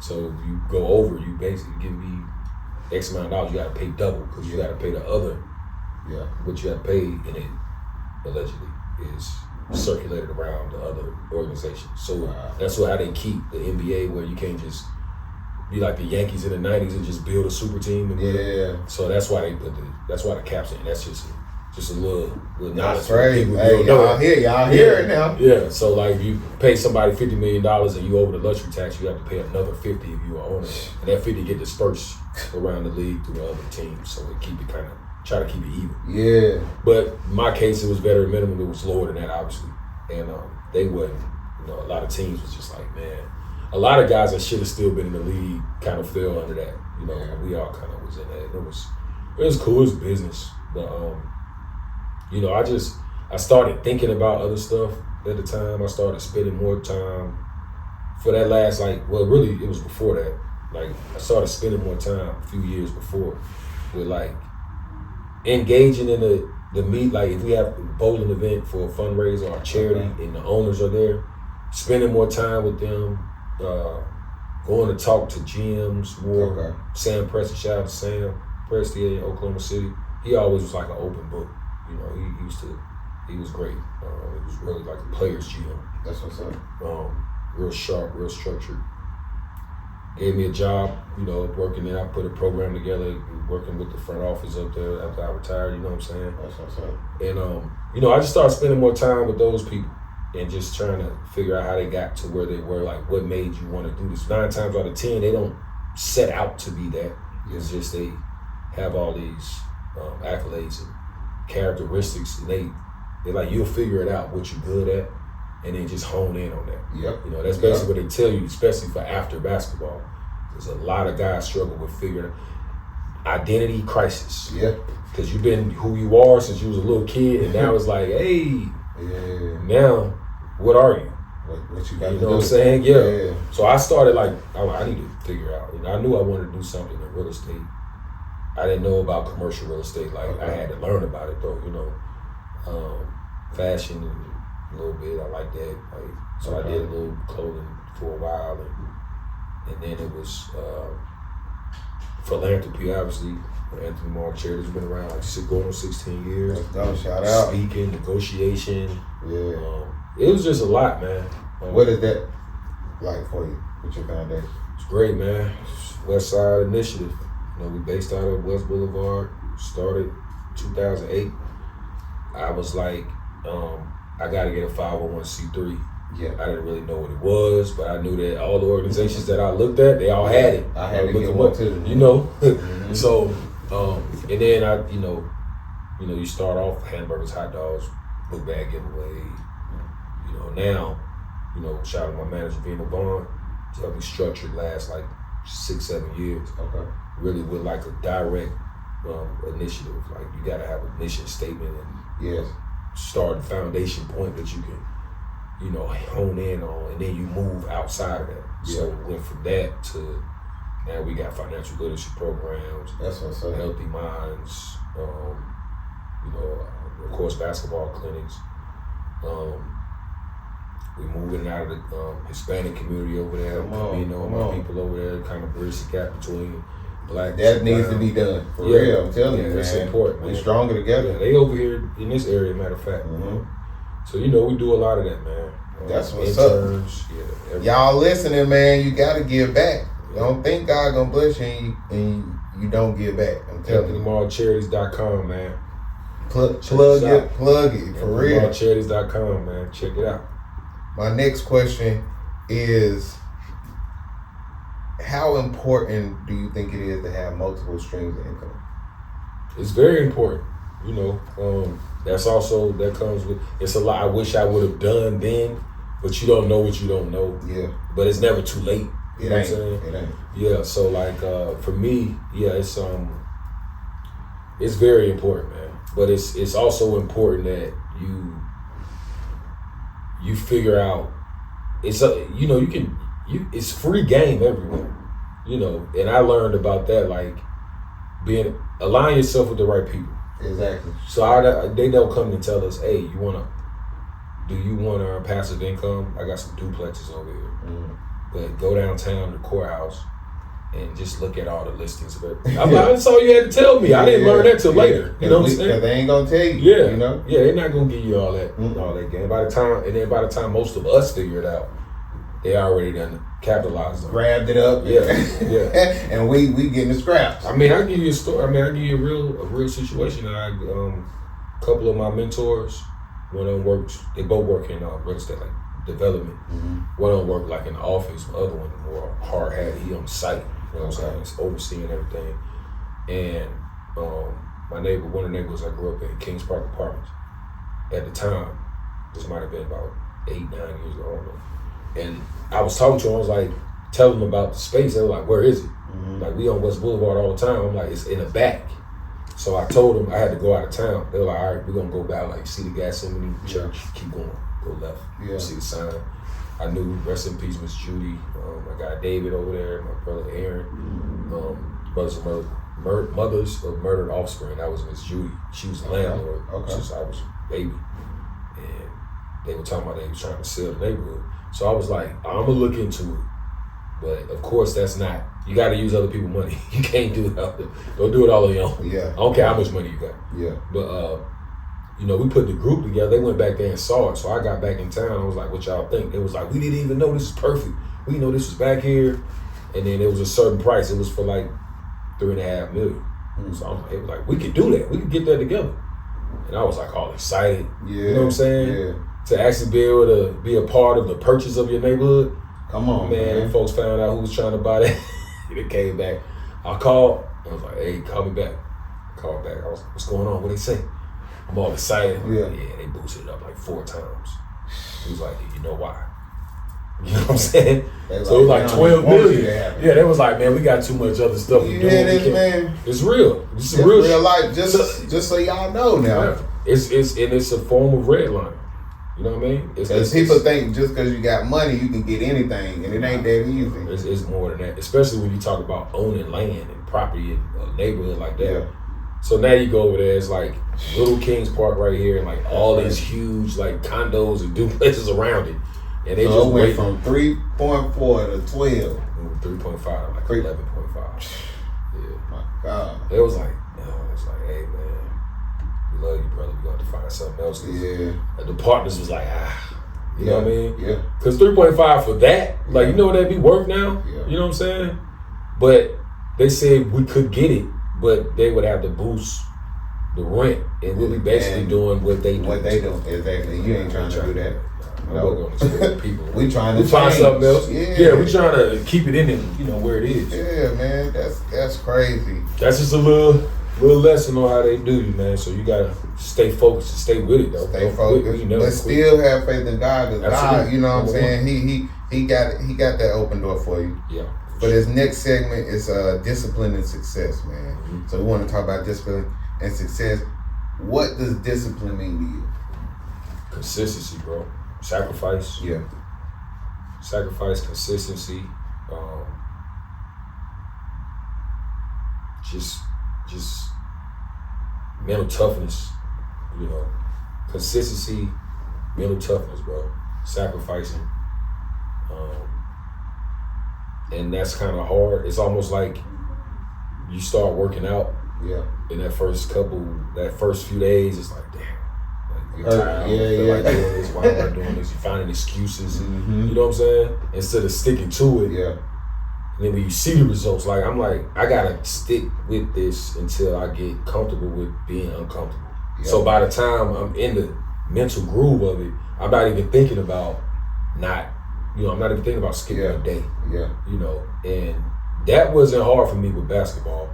So if you go over, you basically give me X amount of dollars. You got to pay double because you got to pay the other. Yeah. What you got to pay, and it allegedly is circulated around the other organizations. So that's how they keep the NBA, where you can't just be like the Yankees in the '90s and just build a super team. And so that's why they put that's why the caps in. That's just a little That's right. Hey, y'all hear it now. Yeah. So like you pay somebody $50 million and you over the luxury tax, you have to pay another $50 if you are owner. And that 50 get dispersed around the league through the other teams. So they keep it try to keep it even. Yeah. But in my case, it was veteran minimum. It was lower than that, obviously. And they wasn't, a lot of teams was just like, man, a lot of guys that should have still been in the league kind of fell under that. We all kind of was in that. It was cool. It was business. But, I started thinking about other stuff at the time. I started spending more time for that last, really, it was before that. I started spending more time a few years before with, engaging in the meet. If we have a bowling event for a fundraiser or a charity and the owners are there, spending more time with them, going to talk to GMs, Sam Preston, shout out to Sam Preston in Oklahoma City. He always was like an open book. He was great. It was really like a player's GM. That's what's up. Real sharp, real structured. Gave me a job, working there. I put a program together, working with the front office up there after I retired, you know what I'm saying? That's what's up. And, I just started spending more time with those people and just trying to figure out how they got to where they were, what made you want to do this. 9 times out of 10, they don't set out to be that. It's just they have all these accolades and characteristics, and they're like, you'll figure it out what you're good at, and then just hone in on that. Yep. That's basically what they tell you, especially for after basketball. There's a lot of guys struggle with figuring out identity crisis. Yeah. Because you've been who you are since you was a little kid, and now it's like, hey, now what are you? What you got to do? You know what I'm saying? Yeah. So I started I need to figure out. I knew I wanted to do something in real estate. I didn't know about commercial real estate. I had to learn about it though. Fashion and a little bit. I like that. So I did a little clothing for a while, and then it was philanthropy. Obviously, Anthony Morrow Charity's been around going on 16 years. Shout out. Speaking, negotiation. Yeah. It was just a lot, man. What is that like for you with your foundation? It's great, man. West Side Initiative. We based out of West Boulevard. Started 2008. I was like, I got to get a 501c3. Yeah. I didn't really know what it was, but I knew that all the organizations that I looked at, they all had it. I had to get one too. Mm-hmm. So, and then you start off hamburgers, hot dogs, book bag giveaway. Now, shout out to my manager, Vino Bond, to help me structure it last 6-7 years. Okay. Really with a direct initiative. You gotta have a mission statement and start a foundation point that you can, hone in on, and then you move outside of that. Yeah. So we went from that to now we got financial literacy programs, that's what's up. Healthy Minds, of course basketball clinics. We're moving out of the Hispanic community over there. My people over there kind of bridge the gap between black. That needs to be done. For real, I'm telling you, man. That's important. We're stronger together. Yeah, they over here in this area, matter of fact. Mm-hmm. So we do a lot of that, man. That's what's interns, up. Y'all listening, man? You gotta give back. Don't think God gonna bless you and you don't give back. I'm telling you. AnthonyMorrowCharities.com, man. Plug it for real. AnthonyMorrowCharities.com, man. Check it out. My next question is, how important do you think it is to have multiple streams of income? It's very important. That comes with, it's a lot I wish I would have done then, but you don't know what you don't know. Yeah. But it's never too late. You know what I'm saying? It ain't. Yeah, so for me, it's very important, man. But it's also important that you figure out it's free game everywhere. And I learned about that, align yourself with the right people. Exactly. So they don't come and tell us, hey, do you want to earn passive income? I got some duplexes over here. but go downtown to the courthouse and just look at all the listings of everything. I'm like, that's all you had to tell me. I didn't learn that till later. You know what I'm saying? Because they ain't gonna tell you. Yeah, you know. Yeah, they're not gonna give you all that, all that game. By the time most of us figure it out, they already done capitalized on it. Grabbed it up. Yeah. And we getting the scraps. I mean, I give you a story. I mean, I give you a real situation. That a couple of my mentors, one of them works. They both work in real estate, like development. One of them work like in the office. The other one more hard hat. He on site. You know what I'm saying? He's overseeing everything. And my neighbor, one of the neighbors I grew up in, Kings Park Apartments. At the time, this might have been about 8-9 years ago. I don't know. And I was talking to him. I was like, telling them about the space. They were like, "Where is it?" Like, we on West Boulevard all the time. I'm like, "It's in the back." So I told them I had to go out of town. They were like, "All right, we're gonna go back. Like, see the Gethsemane Church. Keep going. Go left. Yeah. See the sign." I knew, rest in peace, Miss Judy. I got David over there, my brother Aaron. Mothers of murdered offspring. That was Miss Judy. She was the landlord since I was a baby. And they were talking about they was trying to sell the neighborhood. So I was like, I'm gonna look into it. But of course, that's not, you gotta use other people's money. You can't do it don't do it all on your own. Yeah. I don't care how much money you got. Yeah. But we put the group together. They went back there and saw it. So I got back in town. I was like, what y'all think? They was like, we didn't even know this is perfect. We didn't know this was back here. And then it was a certain price. It was for like $3.5 million. So I was like, it was like, we could do that. We could get that together. And I was like all excited. Yeah. You know what I'm saying? Yeah. To actually be able to be a part of the purchase of your neighborhood. Come on, man. Folks found out who was trying to buy that. They came back. I called. I was like, hey, call me back. I called back. I was like, what's going on? What they say? I'm all excited. Yeah. They boosted it up like 4 times. He was like, you know why? You know what I'm saying? So it was like 12 million. Yeah, they was like, man, we got too much other stuff to do. Man. It's real. This is it's real life. Just so y'all know now. Yeah. It's a form of redlining. You know what I mean? Because people think just because you got money, you can get anything, and it ain't that easy. It's more than that, especially when you talk about owning land and property in a neighborhood like that. Yeah. So now you go over there, it's like Little Kings Park right here, and like all these huge like condos and duplexes around it. And they just went from 3.4 to 12. 3.5, like 11.5. Yeah. My God. It was like, hey man, we love you, brother. We got to find something else. Yeah. The partners was like, you know what I mean? Yeah. Because 3.5 for that, like, you know what that'd be worth now? Yeah. You know what I'm saying? But they said we could get it, but they would have to boost the rent, and we'll be basically doing what they do. What they do, exactly. You ain't trying to do that. No. People. We trying to find something else. Yeah, we trying to keep it in it, where it is. Yeah, man, that's crazy. That's just a little lesson on how they do you, man. So you gotta stay focused and stay with it, though. Stay focused, but still have faith in God. Because God, you know what I'm saying? He got that open door for you. Yeah. But his next segment is discipline and success, man. Mm-hmm. So we want to talk about discipline and success. What does discipline mean to you? Consistency, bro. Sacrifice. Yeah. Sacrifice, consistency. Just mental toughness. Consistency, mental toughness, bro. Sacrificing. And that's kind of hard. It's almost like you start working out. Yeah. In that first few days, it's like, damn. You're tired. Like doing this. Why am I doing this? You're finding excuses. Mm-hmm. You know what I'm saying? Instead of sticking to it. Yeah. And then when you see the results, like I'm like, I gotta stick with this until I get comfortable with being uncomfortable. Yeah. So by the time I'm in the mental groove of it, I'm not even thinking about I'm not even thinking about skipping a day. Yeah. And that wasn't hard for me with basketball.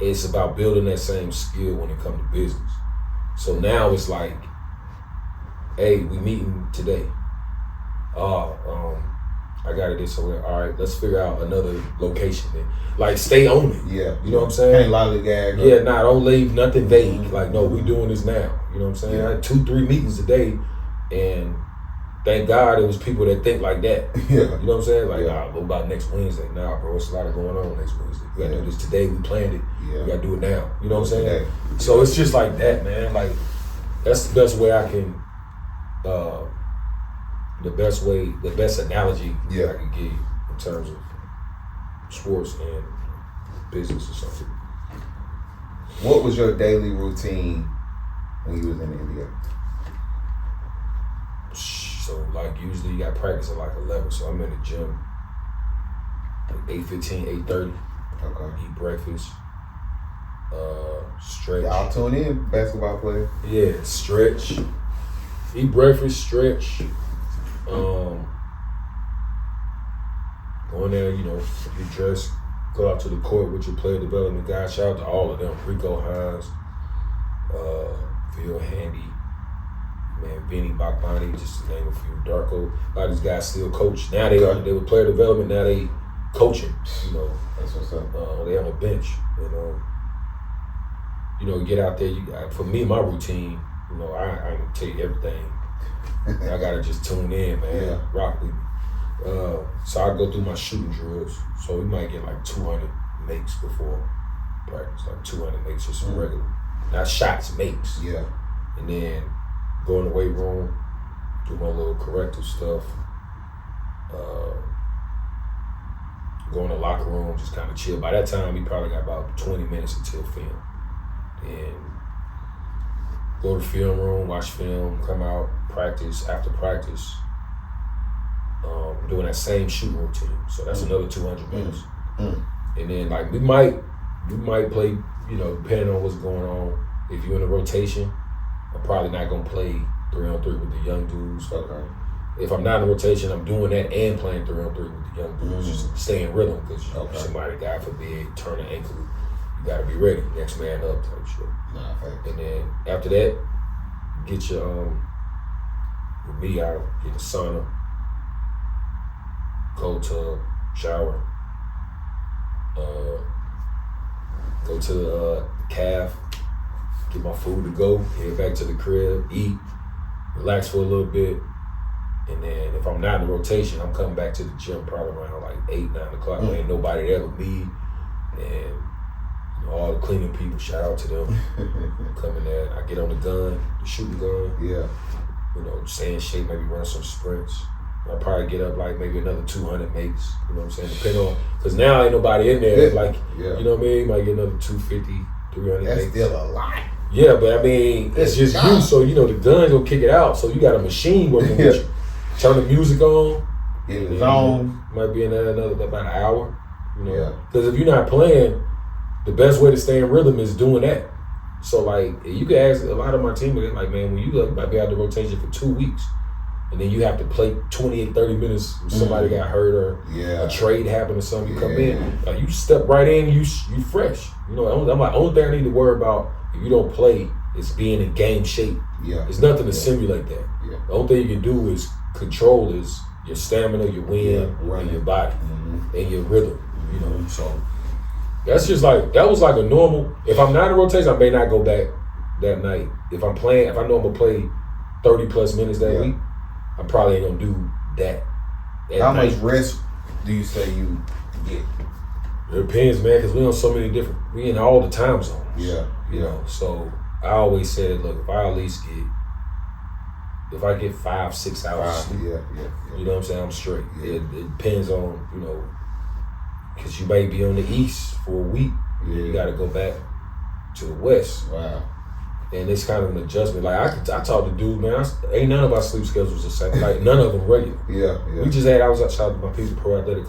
It's about building that same skill when it comes to business. So now it's like, hey, we meeting today. I got it this way. All right, let's figure out another location then. Like, stay on it. Yeah. You know what I'm saying? Can't lollygag. Yeah, don't leave nothing vague. Mm-hmm. Like, no, we doing this now. You know what I'm saying? Yeah. I had 2-3 meetings a day, and thank God it was people that think like that. Yeah. You know what I'm saying? Like, what about next Wednesday? Nah, bro, it's a lot going on next Wednesday. We gotta do this today. We planned it. Yeah. We gotta do it now. You know what I'm saying? Yeah. So it's just like that, man. Like, that's the best way I can the best analogy I Yeah. could give you in terms of sports and business or something. What was your daily routine when you was in the NBA? So like usually you got practice at like 11, so I'm in the gym like 8:15, 8:30. Okay. Eat breakfast, stretch. Y'all tune in, basketball players. Yeah, stretch. Eat breakfast, stretch. Go in there, you know, get dressed, go out to the court with your player development guys. Shout out to all of them. Rico Hines, Phil Handy, man, Vinny Bakbani, just to name a few. Darko. A lot of these guys still coach. Now they were player development, now they coaching, you know. That's what's up. They on the bench, you know, get out there. For me, my routine, you know, I can tell you everything. I gotta just tune in, man. Yeah. Rock with me. So I go through my shooting drills. So we might get like 200 makes before practice, like 200 makes just some regular, not shots, makes. Yeah. And then go in the weight room, do my little corrective stuff. Go in the locker room, just kind of chill. By that time, we probably got about 20 minutes until film. And go to the film room, watch film, come out, practice. After practice, doing that same shooting routine. So that's another 200 minutes. And then like we might play, you know, depending on what's going on. If you're in a rotation, I'm probably not gonna play 3-on-3 with the young dudes. Okay. If I'm not in rotation, I'm doing that and playing 3-on-3 with the young dudes, just stay in rhythm, because somebody, God forbid, turn an ankle, you gotta be ready, next man up type shit. Nah, facts. And then after that, get your, with me, I get a sauna, cold tub, shower, go to the calf, get my food to go, head back to the crib, eat, relax for a little bit. And then if I'm not in the rotation, I'm coming back to the gym probably around like 8, 9 o'clock. There ain't nobody there but me and, you know, all the cleaning people. Shout out to them. Coming there, I get on the gun, the shooting gun. Yeah. You know, stay in shape, maybe run some sprints. I'll probably get up like maybe another 200 makes. You know what I'm saying? Depending on, because now ain't nobody in there. Like, you know what I mean? Might get another 250, 300 That's makes. still a lot. Yeah, but I mean, it's just you. So, you know, the gun's gonna kick it out. So you got a machine working with you. Turn the music on. Get in the zone. Might be in there about an hour. You know, Yeah. because if you're not playing, the best way to stay in rhythm is doing that. So like, you can ask a lot of my teammates, like, man, when you might be out the rotation for 2 weeks, and then you have to play 28, 30 minutes. Somebody got hurt or a trade happened or something. You come in, like you step right in, you fresh. You know, I'm like, only thing I need to worry about if you don't play is being in game shape. Yeah. There's nothing to simulate that. Yeah. The only thing you can do is control is your stamina, your wind, and your body, and your rhythm. You know, so that's just like, that was like a normal. If I'm not in rotation, I may not go back that night. If I'm playing, if I know I'm gonna play 30 plus minutes that week, I probably ain't gonna do that. How much rest do you say you get? It depends, man, because we on so many different, we in all the time zones. Yeah. You know, so I always said, look, if I at least get 5-6 hours sleep, you know what I'm saying, I'm straight. Yeah. It depends on, you know, because you may be on the east for a week, you got to go back to the west. Wow. And it's kind of an adjustment. Like I talked to dudes, man, ain't none of our sleep schedules the same. Like none of them regular. Yeah. We just had, I was outside with my people, pro athletic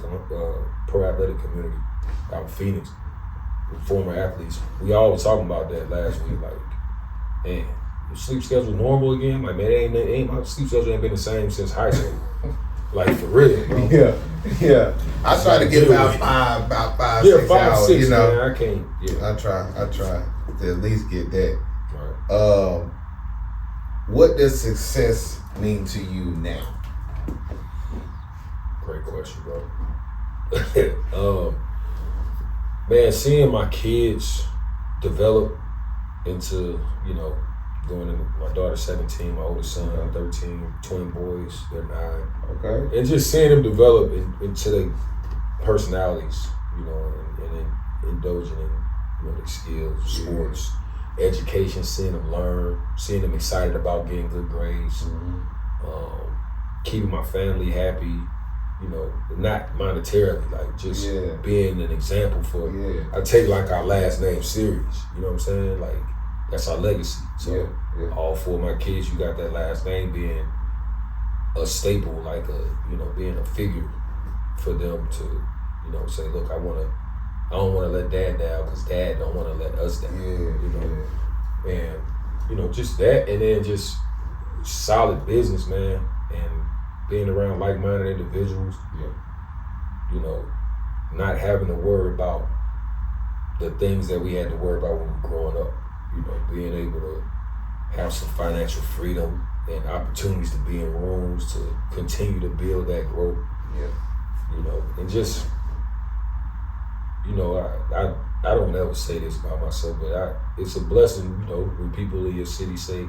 community out in Phoenix, with former athletes. We all was talking about that last week. Like, man, your sleep schedule normal again? Like, man, ain't my sleep schedule ain't been the same since high school. Like, for real, bro. Yeah. I try to get about 5, 6 hours. 6, you know, man, I can't. Yeah. I try to at least get that. Right. What does success mean to you now? Great question, bro. Man, seeing my kids develop into, you know, going into, my daughter's 17, my oldest son, I'm 13, twin boys, they're 9. Okay. And just seeing them develop into their personalities, you know, and indulging in, you know, their skills, sports, education, seeing them learn, seeing them excited about getting good grades. keeping my family happy, you know, not monetarily, like just being an example for. I take like our last name serious. You know what I'm saying? Like that's our legacy. So all 4 of my kids, you got that last name being a staple, like being a figure for them to, you know, say, look, I don't want to let dad down because dad don't want to let us down. You know, and you know, just that, and then just solid business, man, and being around like-minded individuals. You know, not having to worry about the things that we had to worry about when we were growing up. You know, being able to have some financial freedom and opportunities to be in rooms to continue to build that growth. You know, and just, you know, I don't ever say this about myself, but it's a blessing, you know, when people in your city say,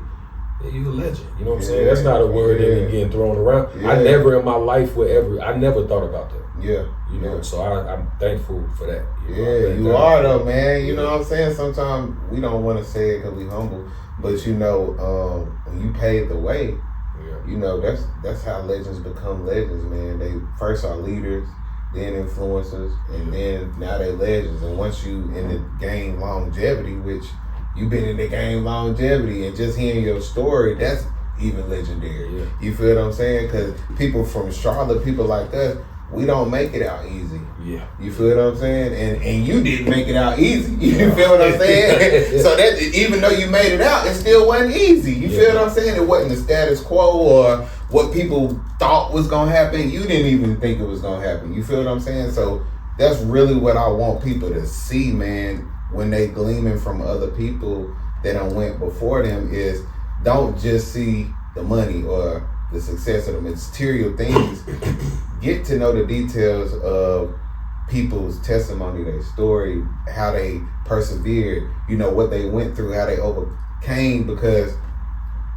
yeah, you a legend. You know what I'm saying? That's not a word that be getting thrown around. I never in my life I never thought about that. You know, so I'm thankful for that. You are though, man. You know what I'm saying? Sometimes we don't want to say it because we humble, but you know, when you paved the way, you know, that's how legends become legends, man. They first are leaders, then influencers, and then now they legends. And once you in the game longevity, which you've been in the game longevity, and just hearing your story, that's even legendary. You feel what I'm saying? Because people from Charlotte, people like us, we don't make it out easy. You feel what I'm saying? And you didn't make it out easy. You feel what I'm saying? So that even though you made it out, it still wasn't easy. You feel what I'm saying? It wasn't the status quo or what people thought was gonna happen. You didn't even think it was gonna happen. You feel what I'm saying? So that's really what I want people to see, man, when they gleaming from other people that done went before them, is don't just see the money or the success of the material things. Get to know the details of people's testimony, their story, how they persevered, you know, what they went through, how they overcame, because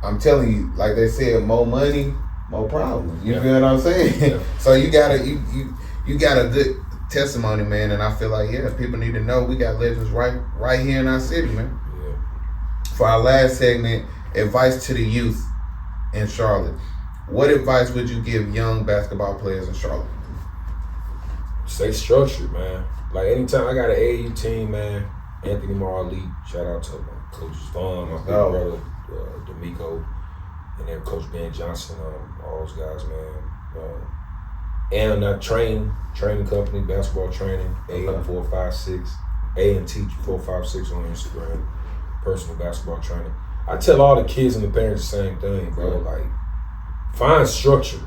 I'm telling you, like they said, more money, more problems. You feel what I'm saying? So you got a good testimony, man, and I feel like, people need to know we got legends right here in our city, man. For our last segment, advice to the youth in Charlotte. What advice would you give young basketball players in Charlotte? Stay structured, man. Like anytime I got an AAU team, man, Anthony Morrow, shout out to my coach Vaughn, my big brother D'Amico, and then Coach Ben Johnson, all those guys, man. And I training company, basketball training, A456, A&T 456 on Instagram, personal basketball training. I tell all the kids and the parents the same thing, bro. Like, find structure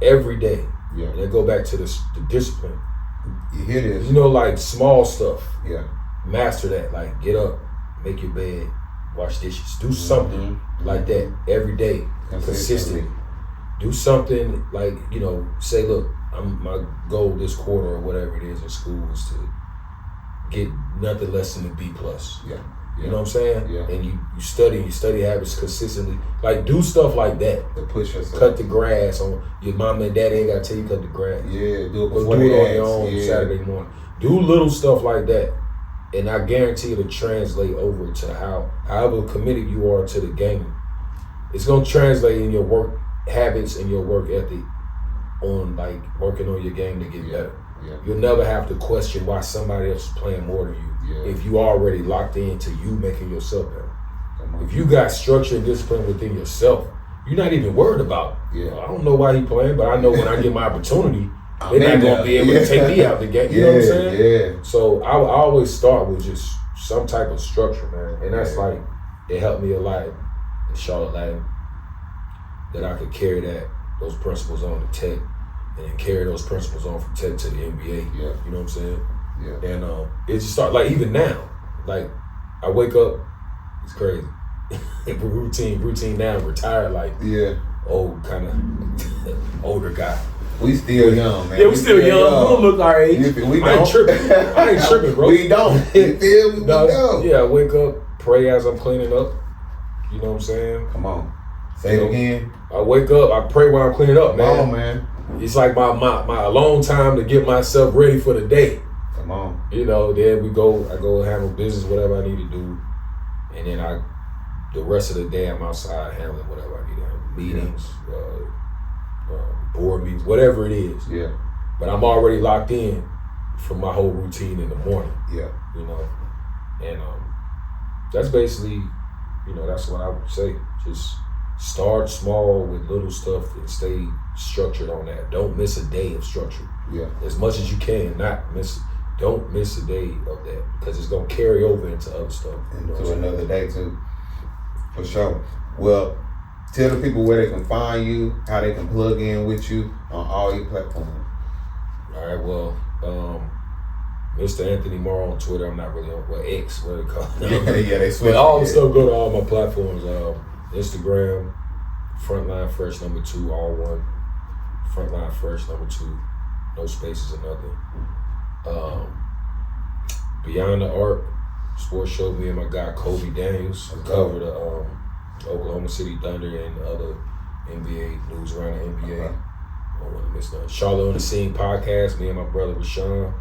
every day. And then go back to the discipline. You hear this? You know, like small stuff. Master that. Like, get up, make your bed, wash dishes. Do something like that every day, consistently. Do something like, you know, say, look, my goal this quarter or whatever it is in school is to get nothing less than a B+. You know what I'm saying? And you study habits consistently. Like, do stuff like that. To push yourself. Cut the grass. Your mom and daddy ain't got to tell you cut the grass. Do it before do it on your own Saturday morning. Do little stuff like that. And I guarantee it'll translate over to however committed you are to the game. It's going to translate in your work habits and your work ethic on, like, working on your game to get better. You'll never have to question why somebody else is playing more than you if you already locked into you making yourself better. If you got structure and discipline within yourself, you're not even worried about it. I don't know why he playing, but I know when I get my opportunity, they're not going to be able to take me out the game. You know what I'm saying? So I always start with just some type of structure, man. And that's like, it helped me a lot in Charlotte Latin, that I could carry those principles on to Tech, and then carry those principles on from Tech to the NBA. You know what I'm saying? And it just started, like, even now, like, I wake up, it's crazy. routine now, retired, like, old kind of older guy. We still young, man. We still young. We don't look our age. I ain't tripping, bro. We don't. You feel me? We don't. I wake up, pray as I'm cleaning up. You know what I'm saying? Come on. Say it again. I wake up, I pray while I'm cleaning up, man. Come on, man. It's like my alone time to get myself ready for the day. Come on. You know, then I go handle business, whatever I need to do. And then the rest of the day I'm outside handling whatever I need to handle. Meetings, board meetings, whatever it is. Yeah. But I'm already locked in from my whole routine in the morning. Yeah. You know, and that's basically, you know, that's what I would say. Just start small with little stuff and stay structured on that. Don't miss a day of structure. Yeah. As much as you can, don't miss a day of that, because it's gonna carry over into other stuff. Into another day too. For sure. Well, tell the people where they can find you, how they can plug in with you on all your platforms. All right, well, Mr. Anthony Morrow on Twitter. I'm not really on X, what they call it. Yeah, they switch. But all the stuff go to all my platforms. Instagram, Frontline Fresh #2, all one. Frontline Fresh #2, no spaces or nothing. Beyond the Arc sports show. Me and my guy Kobe Daniels cover the Oklahoma City Thunder and other NBA news around the NBA. Okay. I don't want to miss nothing. Charlotte on the Scene podcast. Me and my brother Rashawn.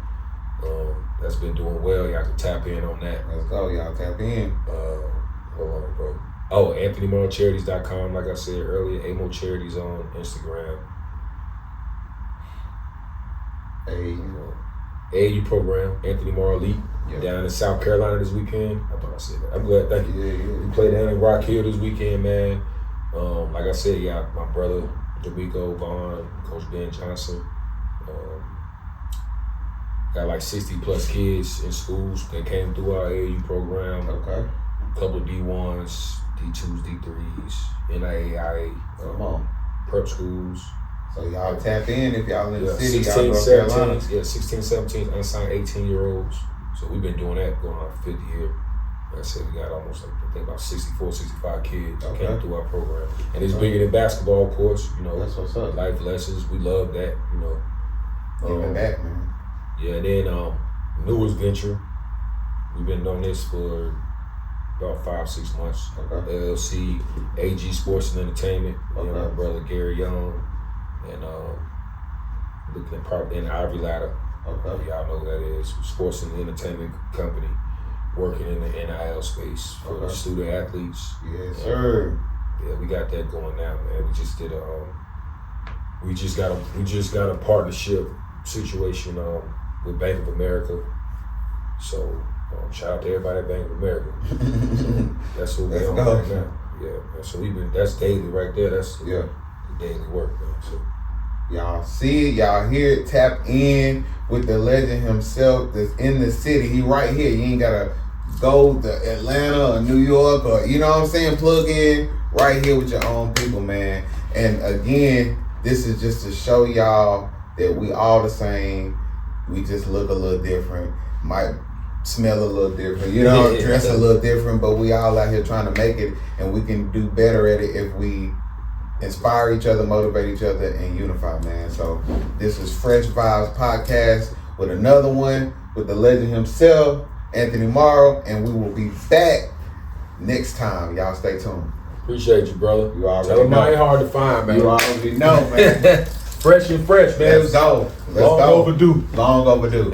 That's been doing well. Y'all can tap in on that. Let's go, y'all tap in. Hold on, bro. Oh, AnthonyMorrowCharities.com, like I said earlier. AMO Charities on Instagram. AAU program, Anthony Morrow Elite. Yep. Down in South Carolina this weekend. I thought I said that. I'm glad, thank you. Yeah. We played down in Rock Hill this weekend, man. Like I said, yeah, my brother, D'Amico Vaughn, Coach Ben Johnson. Got like 60 plus kids in schools that came through our AAU program. Okay. A couple of D1s, D2s, D3s, NIAIA, prep schools. So y'all tap in if y'all in the city, 16, y'all North 17, Carolina. yeah, 16, 17, unsigned 18-year-olds. So we've been doing that going on our 5th year. Like I said, we got almost, I think about 64, 65 kids that came through our program. And it's bigger than basketball, of course. You know, That's what's up. Life lessons. We love that, you know. Giving back, man. Yeah, and then newest venture. We've been doing this for about 5-6 months. Okay. LLC, AG Sports and Entertainment. Me and my brother Gary Young. And looking at property in the Ivory Ladder. Okay. Y'all know who that is. Sports and Entertainment company working in the NIL space for the student athletes. Yes, sir. Yeah, we got that going now, man. We just did we just got a partnership situation with Bank of America. So shout out to everybody at Bank of America. So that's what we're on right now. Yeah, man. So that's daily right there. That's the daily work, man. So y'all see it, y'all hear it, tap in with the legend himself that's in the city. He right here. You ain't gotta go to Atlanta or New York or, you know what I'm saying, plug in right here with your own people, man. And again, this is just to show y'all that we all the same. We just look a little different, might smell a little different, you know, dress a little different, but we all out here trying to make it, and we can do better at it if we inspire each other, motivate each other, and unify, man. So this is Fresh Vibes Podcast with another one with the legend himself, Anthony Morrow, and we will be back next time. Y'all stay tuned. Appreciate you, brother. You already Tell them know. I ain't hard to find, man. You already know, man. Fresh and fresh, man. Let's go. Long overdue. Long overdue.